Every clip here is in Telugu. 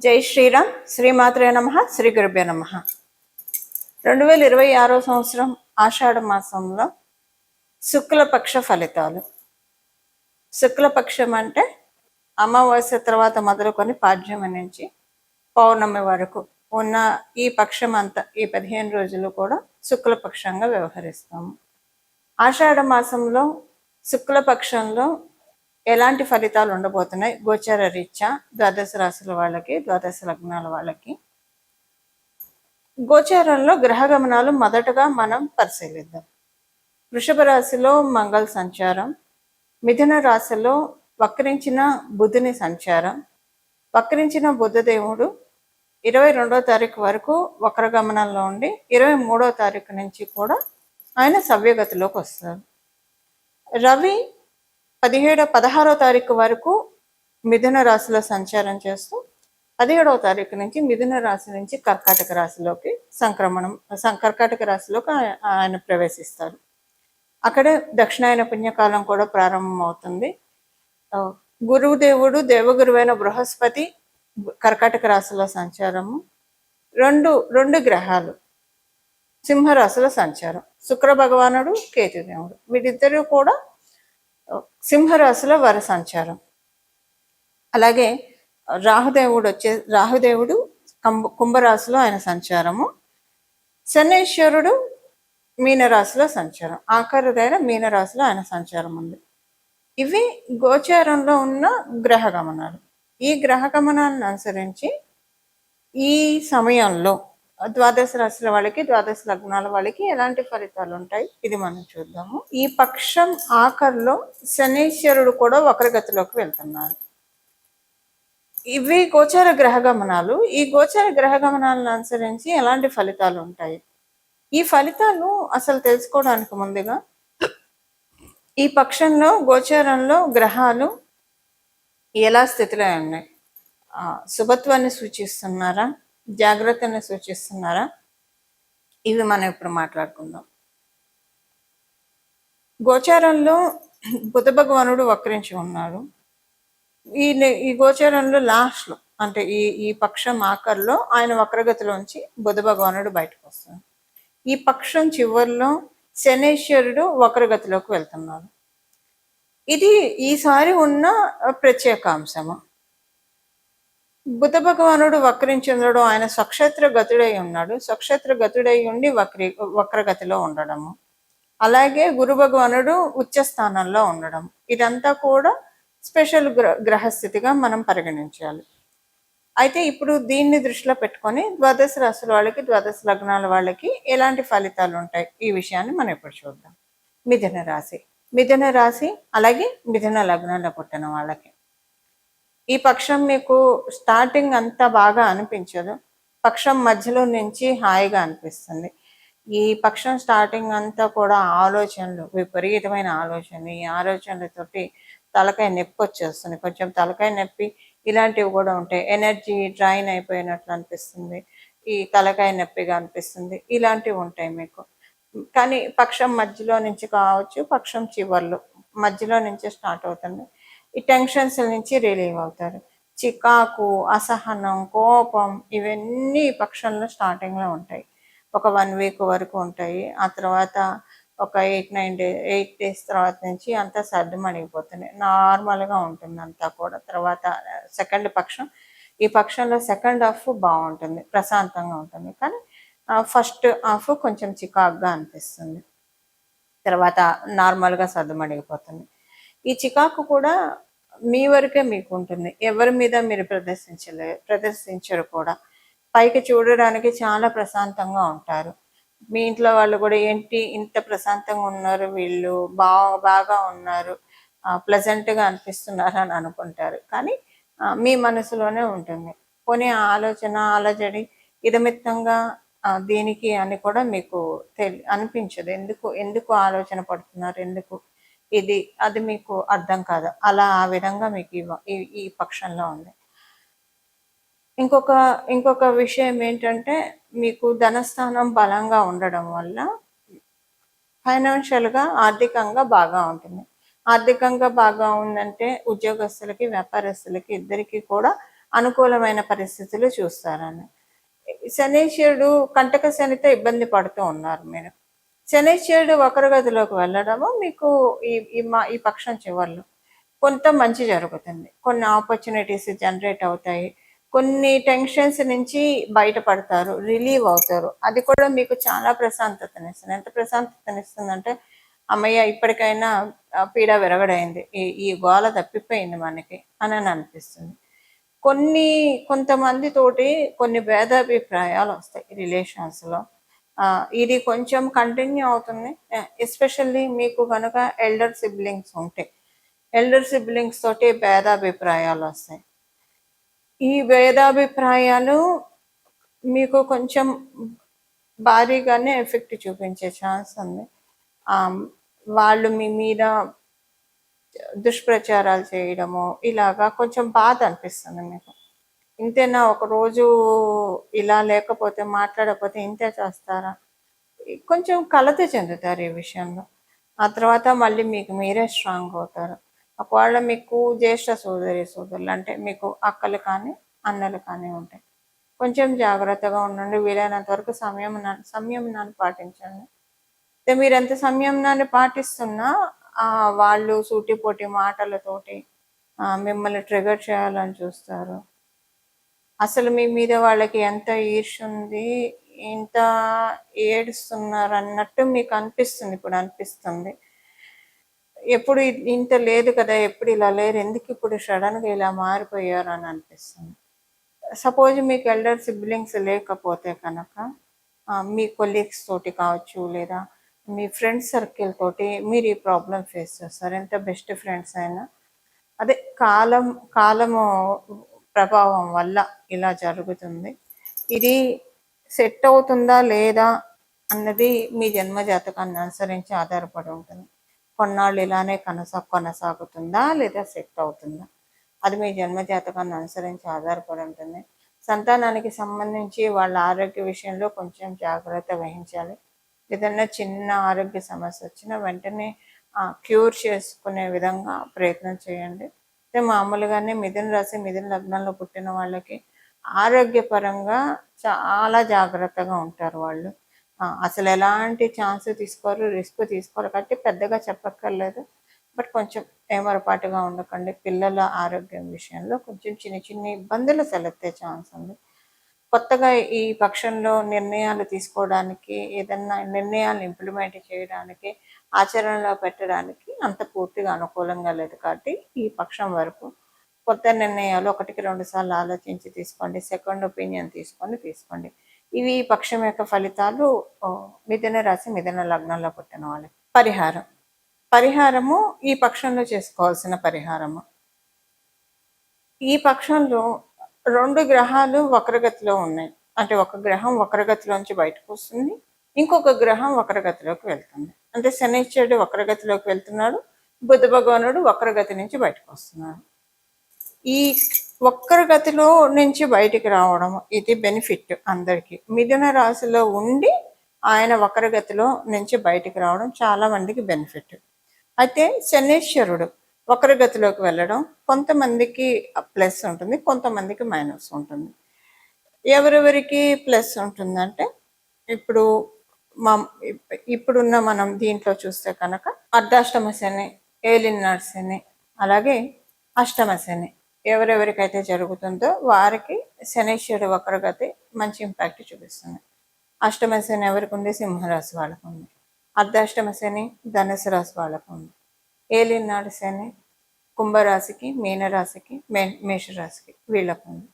జై శ్రీరామ్. శ్రీమాత్రే నమః. శ్రీ గురుభ్యో నమః. 2026 సంవత్సరం ఆషాఢ మాసంలో శుక్లపక్ష ఫలితాలు. శుక్లపక్షం అంటే అమావాస్య తర్వాత మొదలుకొని పాడ్యమి నుంచి పౌర్ణమి వరకు ఉన్న ఈ పక్షం అంతా, ఈ 15 రోజులు కూడా శుక్లపక్షంగా వ్యవహరిస్తాము. ఆషాఢ మాసంలో శుక్లపక్షంలో ఎలాంటి ఫలితాలు ఉండబోతున్నాయి గోచార రీత్యా ద్వాదశ రాశుల వాళ్ళకి, ద్వాదశ లగ్నాల వాళ్ళకి? గోచారంలో గ్రహ గమనాలు మొదటగా మనం పరిశీలిద్దాం. వృషభ రాశిలో మంగళ సంచారం, మిథున రాశిలో వక్రించిన బుధుని సంచారం. వక్రించిన బుధదేవుడు 22వ తారీఖు వరకు వక్ర గమనంలో ఉండి 23వ తారీఖు నుంచి కూడా ఆయన సవ్యగతిలోకి వస్తారు. రవి 16వ తారీఖు వరకు మిథున రాశిలో సంచారం చేస్తూ 17వ తారీఖు నుంచి మిథున రాశి నుంచి కర్కాటక రాశిలోకి కర్కాటక రాశిలోకి ఆయన ప్రవేశిస్తారు. అక్కడే దక్షిణాయన పుణ్యకాలం కూడా ప్రారంభమవుతుంది. గురుదేవుడు దేవగురువైన బృహస్పతి కర్కాటక రాశిలో సంచారము. రెండు గ్రహాలు సింహరాశిలో సంచారం. శుక్ర భగవానుడు, కేతుదేవుడు, వీరిద్దరూ కూడా సింహరాశిలో వారి సంచారం. అలాగే రాహుదేవుడు కుంభరాశిలో ఆయన సంచారము. శనేశ్వరుడు మీనరాశిలో సంచారం. ఆఖరుదైన మీనరాశిలో ఆయన సంచారం ఉంది. ఇవి గోచారంలో ఉన్న గ్రహ గమనాలు. ఈ గ్రహ గమనాలను అనుసరించి ఈ సమయంలో ద్వాదశ రాశుల వాళ్ళకి, ద్వాదశ లగ్నాల వాళ్ళకి ఎలాంటి ఫలితాలు ఉంటాయి ఇది మనం చూద్దాము. ఈ పక్షం ఆఖరిలో శనీశ్వరుడు కూడా వక్రగతిలోకి వెళ్తున్నారు. ఇవి గోచార గ్రహ గమనాలు. ఈ గోచార గ్రహ గమనాలను అనుసరించి ఎలాంటి ఫలితాలు ఉంటాయి? ఈ ఫలితాలు అసలు తెలుసుకోవడానికి ముందుగా ఈ పక్షంలో గోచారంలో గ్రహాలు ఎలా స్థితిలో ఉన్నాయి? శుభత్వాన్ని సూచిస్తున్నారా, జాగ్రత్తని సూచిస్తున్నారా? ఇవి మనం ఇప్పుడు మాట్లాడుకుందాం. గోచారంలో బుధ భగవానుడు వక్రించి ఉన్నాడు. ఈ గోచారంలో లాస్ట్లో అంటే ఈ పక్షం ఆఖరిలో ఆయన వక్రగతిలోంచి బుధ భగవానుడు బయటకు వస్తాడు. ఈ పక్షం చివరిలో శనేశ్వరుడు వక్రగతిలోకి వెళ్తున్నాడు. ఇది ఈసారి ఉన్న ప్రత్యేక అంశము. బుధ భగవానుడు వక్రించి ఉండడం, ఆయన స్వక్షేత్ర గతుడై ఉన్నాడు. స్వక్షేత్ర గతుడై ఉండి వక్రగతిలో ఉండడము, అలాగే గురు భగవానుడు ఉచ్చ స్థానంలో ఉండడం, ఇదంతా కూడా స్పెషల్ గ్రహస్థితిగా మనం పరిగణించాలి. అయితే ఇప్పుడు దీన్ని దృష్టిలో పెట్టుకొని ద్వాదశ రాశుల వాళ్ళకి, ద్వాదశ లగ్నాల వాళ్ళకి ఎలాంటి ఫలితాలు ఉంటాయి ఈ విషయాన్ని మనం ఇప్పుడు చూద్దాం. మిథున రాశి అలాగే మిథున లగ్నాల్లో పుట్టిన వాళ్ళకి ఈ పక్షం మీకు స్టార్టింగ్ అంతా బాగా అనిపించదు. పక్షం మధ్యలో నుంచి హాయిగా అనిపిస్తుంది. ఈ పక్షం స్టార్టింగ్ అంతా కూడా ఆలోచనలు, విపరీతమైన ఆలోచనలు. ఈ ఆలోచనలతోటి తలకాయ నొప్పి వచ్చేస్తుంది. కొంచెం తలకాయ నొప్పి ఇలాంటివి కూడా ఉంటాయి. ఎనర్జీ డ్రైన్ అయిపోయినట్లు అనిపిస్తుంది, ఈ తలకాయ నొప్పిగా అనిపిస్తుంది, ఇలాంటివి ఉంటాయి మీకు. కానీ పక్షం మధ్యలో నుంచి కావచ్చు, పక్షం చివర్లు మధ్యలో నుంచి స్టార్ట్ అవుతుంది. ఈ టెన్షన్స్ నుంచి రిలీవ్ అవుతారు. చికాకు, అసహనం, కోపం ఇవన్నీ పక్షంలో స్టార్టింగ్లో ఉంటాయి. ఒక 1 వీక్ వరకు ఉంటాయి. ఆ తర్వాత ఒక 8 డేస్ తర్వాత నుంచి అంతా సర్దుమణిగిపోతుంది, నార్మల్గా ఉంటుంది అంతా కూడా. తర్వాత సెకండ్ పక్షం, ఈ పక్షంలో సెకండ్ హాఫ్ బాగుంటుంది, ప్రశాంతంగా ఉంటుంది. కానీ ఫస్ట్ హాఫ్ కొంచెం చికాకుగా అనిపిస్తుంది, తర్వాత నార్మల్గా సర్దుమణిగిపోతుంది. ఈ చికాకు కూడా మీ వరకే మీకు ఉంటుంది, ఎవరి మీద మీరు ప్రదర్శించరు కూడా. పైకి చూడడానికి చాలా ప్రశాంతంగా ఉంటారు. మీ ఇంట్లో వాళ్ళు కూడా ఏంటి ఇంత ప్రశాంతంగా ఉన్నారు, వీళ్ళు బాగా ఉన్నారు, ప్లెజెంట్గా అనిపిస్తున్నారు అని అనుకుంటారు. కానీ మీ మనసులోనే ఉంటుంది. పోనీ ఆలోచన, అలజడి, ఇదమిత్తంగా దీనికి అని కూడా మీకు అనిపించదు. ఎందుకు ఆలోచన పడుతున్నారు, ఎందుకు అది మీకు అర్థం కాదు. ఆ విధంగా మీకు ఈ పక్షంలో ఉంది. ఇంకొక విషయం ఏంటంటే, మీకు ధనస్థానం బలంగా ఉండడం వల్ల ఫైనాన్షియల్గా, ఆర్థికంగా బాగా ఉంటుంది. ఆర్థికంగా బాగా ఉందంటే ఉద్యోగస్తులకి, వ్యాపారస్తులకి ఇద్దరికి కూడా అనుకూలమైన పరిస్థితులు చూస్తారని. శనీశ్వరుడు కంటక శనితో ఇబ్బంది పడుతూ ఉన్నారు మీరు. శనీశ్వరుడు వక్రగతిలోకి వెళ్ళడము మీకు ఈ పక్షం చివర్లో కొంత మంచి జరుగుతుంది. కొన్ని ఆపర్చునిటీస్ జనరేట్ అవుతాయి. కొన్ని టెన్షన్స్ నుంచి బయటపడతారు, రిలీవ్ అవుతారు. అది కూడా మీకు చాలా ప్రశాంతతనిస్తుంది. ఎంత ప్రశాంతతనిస్తుందంటే అమ్మయ్య ఇప్పటికైనా పీడ విరగడైంది, ఈ గోల తప్పిపోయింది మనకి అని అనిపిస్తుంది. కొంతమంది తోటి కొన్ని భేదాభిప్రాయాలు వస్తాయి రిలేషన్స్లో. ఇది కొంచెం కంటిన్యూ అవుతుంది. ఎస్పెషల్లీ మీకు కనుక ఎల్డర్ సిబ్లింగ్స్ ఉంటే ఎల్డర్ సిబ్లింగ్స్ తోటి భేదాభిప్రాయాలు వస్తాయి. ఈ భేదాభిప్రాయాలు మీకు కొంచెం భారీగానే ఎఫెక్ట్ చూపించే ఛాన్స్ ఉంది. వాళ్ళు మీ మీద దుష్ప్రచారాలు చేయడము ఇలాగా కొంచెం బాధ అనిపిస్తుంది మీకు. ఇంతేనా, ఒకరోజు ఇలా లేకపోతే మాట్లాడకపోతే ఇంతే చేస్తారా, కొంచెం కలత చెందుతారు ఈ విషయంలో. ఆ తర్వాత మళ్ళీ మీకు మీరే స్ట్రాంగ్ అవుతారు. ఒకవేళ మీకు జ్యేష్ఠ సోదరులు అంటే మీకు అక్కలు కానీ అన్నలు కానీ ఉంటాయి, కొంచెం జాగ్రత్తగా ఉండండి. వీలైనంత వరకు సంయమనాన్ని పాటించండి. మీరు ఎంత సంయమనాన్ని పాటిస్తున్నా వాళ్ళు సూటిపోటి మాటలతోటి మిమ్మల్ని ట్రిగర్ చేయాలని చూస్తారు. అసలు మీ మీద వాళ్ళకి ఎంత ఈర్ష్య ఉంది, ఇంత ఏడుస్తున్నారు అన్నట్టు మీకు అనిపిస్తుంది. ఎప్పుడు ఇంత లేదు కదా, ఎప్పుడు ఇలా లేరు, ఎందుకు ఇప్పుడు సడన్గా ఇలా మారిపోయారు అని అనిపిస్తుంది. సపోజ్ మీకు ఎల్డర్ సిబ్లింగ్స్ లేకపోతే కనుక మీ కొలీగ్స్ తోటి కావచ్చు, లేదా మీ ఫ్రెండ్స్ సర్కిల్ తోటి మీరు ఈ ప్రాబ్లం ఫేస్ చేస్తారు. ఎంత బెస్ట్ ఫ్రెండ్స్ అయినా అదే కాలము ప్రభావం వల్ల ఇలా జరుగుతుంది. ఇది సెట్ అవుతుందా లేదా అన్నది మీ జన్మ జాతకాన్ని అనుసరించి ఆధారపడి ఉంటుంది. కొన్నాళ్ళు ఇలానే కొనసాగుతుందా లేదా సెట్ అవుతుందా, అది మీ జన్మ జాతకాన్ని అనుసరించి ఆధారపడి ఉంటుంది. సంతానానికి సంబంధించి వాళ్ళ ఆరోగ్య విషయంలో కొంచెం జాగ్రత్త వహించాలి. ఏదైనా చిన్న ఆరోగ్య సమస్య వచ్చినా వెంటనే క్యూర్ చేసుకునే విధంగా ప్రయత్నం చేయండి. మామూలుగానే మిథున రాశి మిథున లగ్నంలో పుట్టిన వాళ్ళకి ఆరోగ్యపరంగా చాలా జాగ్రత్తగా ఉంటారు వాళ్ళు. అసలు ఎలాంటి ఛాన్స్ తీసుకోరు, రిస్క్ తీసుకోరు కాబట్టి పెద్దగా చెప్పక్కర్లేదు. బట్ కొంచెం ఏమరపాటుగా ఉండకండి. పిల్లల ఆరోగ్యం విషయంలో కొంచెం చిన్న ఇబ్బందులు తలెత్తే ఛాన్స్ ఉంది. కొత్తగా ఈ పక్షంలో నిర్ణయాలు తీసుకోవడానికి, ఏదన్నా నిర్ణయాలు ఇంప్లిమెంట్ చేయడానికి, ఆచరణలో పెట్టడానికి అంత పూర్తిగా అనుకూలంగా లేదు కాబట్టి ఈ పక్షం వరకు కొత్త నిర్ణయాలు 1-2 సార్లు ఆలోచించి తీసుకోండి. సెకండ్ ఒపీనియన్ తీసుకోండి. ఇవి ఈ పక్షం యొక్క ఫలితాలు. మిథున రాశి మిథున లగ్నంలో పుట్టిన వాళ్ళకి పరిహారము ఈ పక్షంలో చేసుకోవాల్సిన పరిహారము. ఈ పక్షంలో 2 గ్రహాలు వక్రగతిలో ఉన్నాయి. అంటే ఒక గ్రహం వక్రగతిలోంచి బయటకు వస్తుంది, ఇంకొక గ్రహం వక్రగతిలోకి వెళ్తుంది. అంటే శనీశ్వరుడు వక్రగతిలోకి వెళ్తున్నాడు, బుధ భగవానుడు వక్రగతి నుంచి బయటకు వస్తున్నాడు. ఈ వక్రగతిలో నుంచి బయటికి రావడం ఇది బెనిఫిట్ అందరికీ. మిథున రాశిలో ఉండి ఆయన వక్రగతిలో నుంచి బయటికి రావడం చాలా మందికి బెనిఫిట్. అయితే శనీశ్వరుడు వక్రగతిలోకి వెళ్ళడం కొంతమందికి ప్లస్ ఉంటుంది, కొంతమందికి మైనస్ ఉంటుంది. ఎవరెవరికి ప్లస్ ఉంటుందంటే ఇప్పుడున్న మనం దీంట్లో చూస్తే కనుక అర్ధాష్టమ శని, ఏలినాటి శని, అలాగే అష్టమ శని ఎవరెవరికైతే జరుగుతుందో వారికి శనీశ్వరుడు వక్రగతి మంచి ఇంపాక్ట్ చూపిస్తుంది. అష్టమ శని ఎవరికి ఉంది? సింహరాశి వాళ్ళకు ఉంది. అర్ధాష్టమ శని ధనుసు రాశి వాళ్ళకు ఉంది. ఏలినాడు శని కుంభరాశికి, మీనరాశికి, మేషరాశికి వీళ్ళకు ఉంది.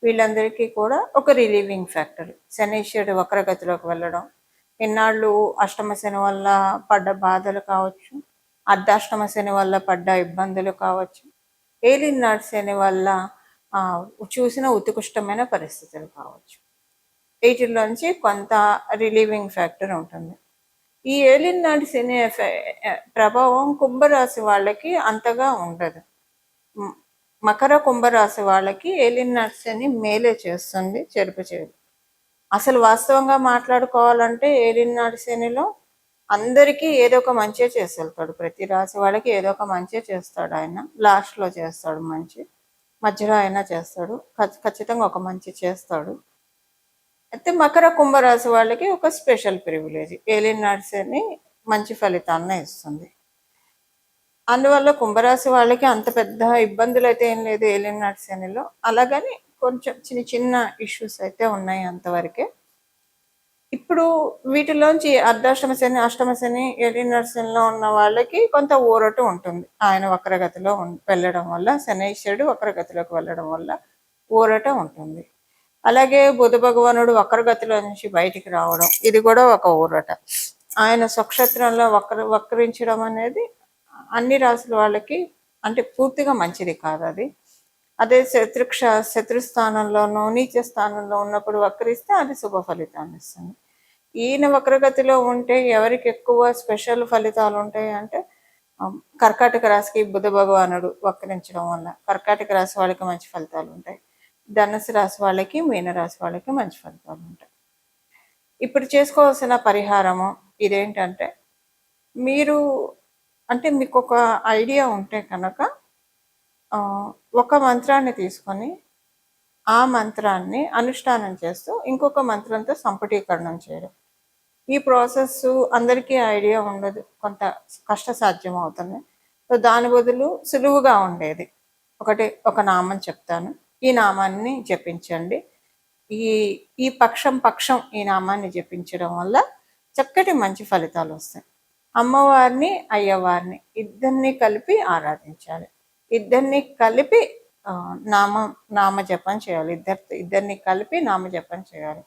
వీళ్ళందరికీ కూడా ఒక రిలీవింగ్ ఫ్యాక్టర్ శనీశ్వరుడు వక్రగతిలోకి వెళ్ళడం. ఇన్నాళ్ళు అష్టమ శని వల్ల పడ్డ బాధలు కావచ్చు, అర్ధాష్టమ శని వల్ల పడ్డ ఇబ్బందులు కావచ్చు, ఏలినాడు శని వల్ల చూసిన ఉత్కృష్టమైన పరిస్థితులు కావచ్చు, వీటిలోంచి కొంత రిలీవింగ్ ఫ్యాక్టర్ ఉంటుంది. ఈ ఏలినాటి శని ప్రభావం కుంభరాశి వాళ్ళకి అంతగా ఉండదు. మకర కుంభరాశి వాళ్ళకి ఏలినాటి శని మేలే చేస్తుంది, చెరుపు చేయదు. అసలు వాస్తవంగా మాట్లాడుకోవాలంటే ఏలినాటి శనిలో అందరికీ ఏదో ఒక మంచి చేసి వెళ్తాడు. ప్రతి రాశి వాళ్ళకి ఏదో ఒక మంచి చేస్తాడు ఆయన, లాస్ట్లో చేస్తాడు మంచి. మధ్యలో అయినా చేస్తాడు, ఖచ్చితంగా ఒక మంచి చేస్తాడు. అయితే మకర కుంభరాశి వాళ్ళకి ఒక స్పెషల్ ప్రివిలేజ్, ఏలియన్ నడిసేని మంచి ఫలితాలను ఇస్తుంది. అందువల్ల కుంభరాశి వాళ్ళకి అంత పెద్ద ఇబ్బందులు అయితే ఏం లేదు ఏలియన్ నడిసేనిలో. అలాగని కొంచెం చిన్న చిన్న ఇష్యూస్ అయితే ఉన్నాయి అంతవరకే. ఇప్పుడు వీటిలోంచి అర్ధాష్టమ శని, అష్టమ శని, ఏలియన్ నడిసేనిలో ఉన్న వాళ్ళకి కొంత ఊరట ఉంటుంది. ఆయన వక్రగతిలో వెళ్ళడం వల్ల, శనైశ్వరుడు వక్రగతిలోకి వెళ్ళడం వల్ల ఊరట ఉంటుంది. అలాగే బుధ భగవానుడు వక్రగతిలో నుంచి బయటికి రావడం, ఇది కూడా ఒక ఊరట. ఆయన స్వక్షేత్రంలో వక్రించడం అనేది అన్ని రాసుల వాళ్ళకి అంటే పూర్తిగా మంచిది కాదు అది. అదే శత్రుస్థానంలోనూ నీచ స్థానంలో ఉన్నప్పుడు వక్రిస్తే అది శుభ ఫలితాన్ని ఇస్తుంది. ఈయన వక్రగతిలో ఉంటే ఎవరికి ఎక్కువ స్పెషల్ ఫలితాలు ఉంటాయి అంటే కర్కాటక రాశికి బుధ భగవానుడు వక్రించడం వల్ల కర్కాటక రాశి వాళ్ళకి మంచి ఫలితాలు ఉంటాయి. ధనుసు రాశి వాళ్ళకి, మీనరాశి వాళ్ళకి మంచి ఫలితాలు ఉంటాయి. ఇప్పుడు చేసుకోవాల్సిన పరిహారము ఇదేంటంటే, మీరు అంటే మీకు ఒక ఐడియా ఉంటే కనుక ఒక మంత్రాన్ని తీసుకొని ఆ మంత్రాన్ని అనుష్ఠానం చేస్తూ ఇంకొక మంత్రంతో సంపుటీకరణం చేయడం. ఈ ప్రాసెస్ అందరికీ ఐడియా ఉండదు, కొంత కష్టసాధ్యం అవుతుంది. సో దాని బదులు సులువుగా ఉండేది ఒక నామం చెప్తాను, ఈ నామాన్ని జపించండి. ఈ ఈ పక్షం ఈ నామాన్ని జపించడం వల్ల చక్కటి మంచి ఫలితాలు వస్తాయి. అమ్మవారిని, అయ్యవారిని ఇద్దరిని కలిపి ఆరాధించాలి. ఇద్దరిని కలిపి నామజపం చేయాలి. ఇద్దరిని కలిపి నామజపం చేయాలి.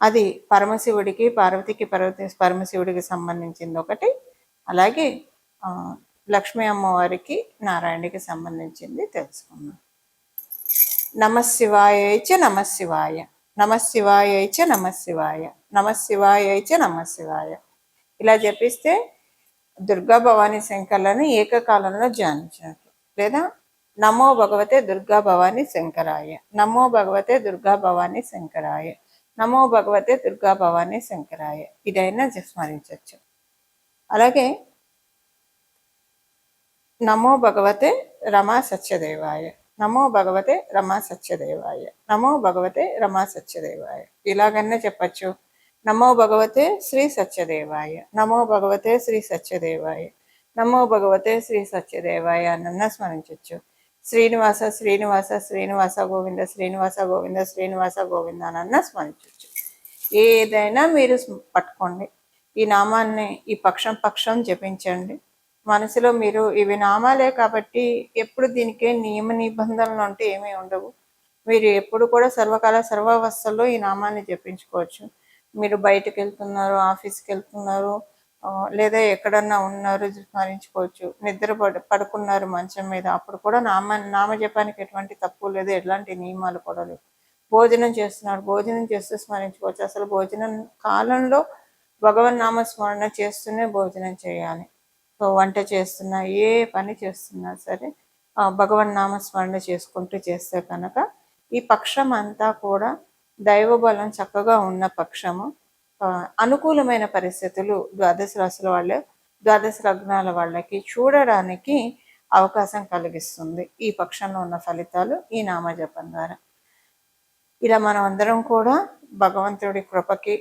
అది పరమశివుడికి, పార్వతికి పరమశివుడికి సంబంధించింది ఒకటి, అలాగే లక్ష్మీ అమ్మవారికి, నారాయణుడికి సంబంధించింది తెలుసుకున్నాం. నమశివాయైచ నమశివాయ, నమశివాయైచ నమశివాయ, నమశివాయైచ నమశివాయ. ఇలా జపిస్తే దుర్గా భవానీ శంకర్లను ఏకకాలంలో ధ్యానించినట్లు. లేదా నమో భగవతే దుర్గా భవానీ శంకరాయ, నమో భగవతే దుర్గా భవానీ శంకరాయ, నమో భగవతే దుర్గా భవానీ శంకరాయ, ఇదైనా స్మరించవచ్చు. అలాగే నమో భగవతే రమా సత్యదేవాయ, నమో భగవతే రమా సత్యదేవాయ, నమో భగవతే రమా సత్యదేవాయ, ఇలాగన్నా చెప్పచ్చు. నమో భగవతే శ్రీ సత్యదేవాయ, నమో భగవతే శ్రీ సత్యదేవాయ, నమో భగవతే శ్రీ సత్యదేవాయ అన్న స్మరించవచ్చు. శ్రీనివాస శ్రీనివాస శ్రీనివాస గోవింద, శ్రీనివాస గోవింద, శ్రీనివాస గోవింద అన్న స్మరించవచ్చు. ఏదైనా మీరు పట్టుకోండి, ఈ నామాన్ని ఈ పక్షం జపించండి. మనసులో మీరు ఇవి నామాలే కాబట్టి ఎప్పుడు దీనికే నియమ నిబంధనలు అంటే ఏమీ ఉండవు. మీరు ఎప్పుడు కూడా సర్వకాల సర్వావస్థల్లో ఈ నామాన్ని జపించుకోవచ్చు. మీరు బయటకు వెళ్తున్నారు, ఆఫీస్కి వెళ్తున్నారు, లేదా ఎక్కడన్నా ఉన్నారు, స్మరించుకోవచ్చు. నిద్ర పడుకున్నారు మంచం మీద, అప్పుడు కూడా నామజపానికి ఎటువంటి తప్పు లేదు, ఎలాంటి నియమాలు కూడా లేవు. భోజనం చేస్తున్నారు, భోజనం చేస్తూ స్మరించుకోవచ్చు. అసలు భోజనం కాలంలో భగవన్ నామస్మరణ చేస్తూనే భోజనం చేయాలి. సో వంట చేస్తున్నా, ఏ పని చేస్తున్నా సరే భగవన్ నామస్మరణ చేసుకుంటూ చేస్తే కనుక ఈ పక్షం అంతా కూడా దైవబలం చక్కగా ఉన్న పక్షము. అనుకూలమైన పరిస్థితులు ద్వాదశ రాశుల వాళ్ళే, ద్వాదశ లగ్నాల వాళ్ళకి చూడడానికి అవకాశం కలిగిస్తుంది ఈ పక్షంలో ఉన్న ఫలితాలు ఈ నామజపం ద్వారా. ఇలా మనం అందరం కూడా భగవంతుడి కృపకి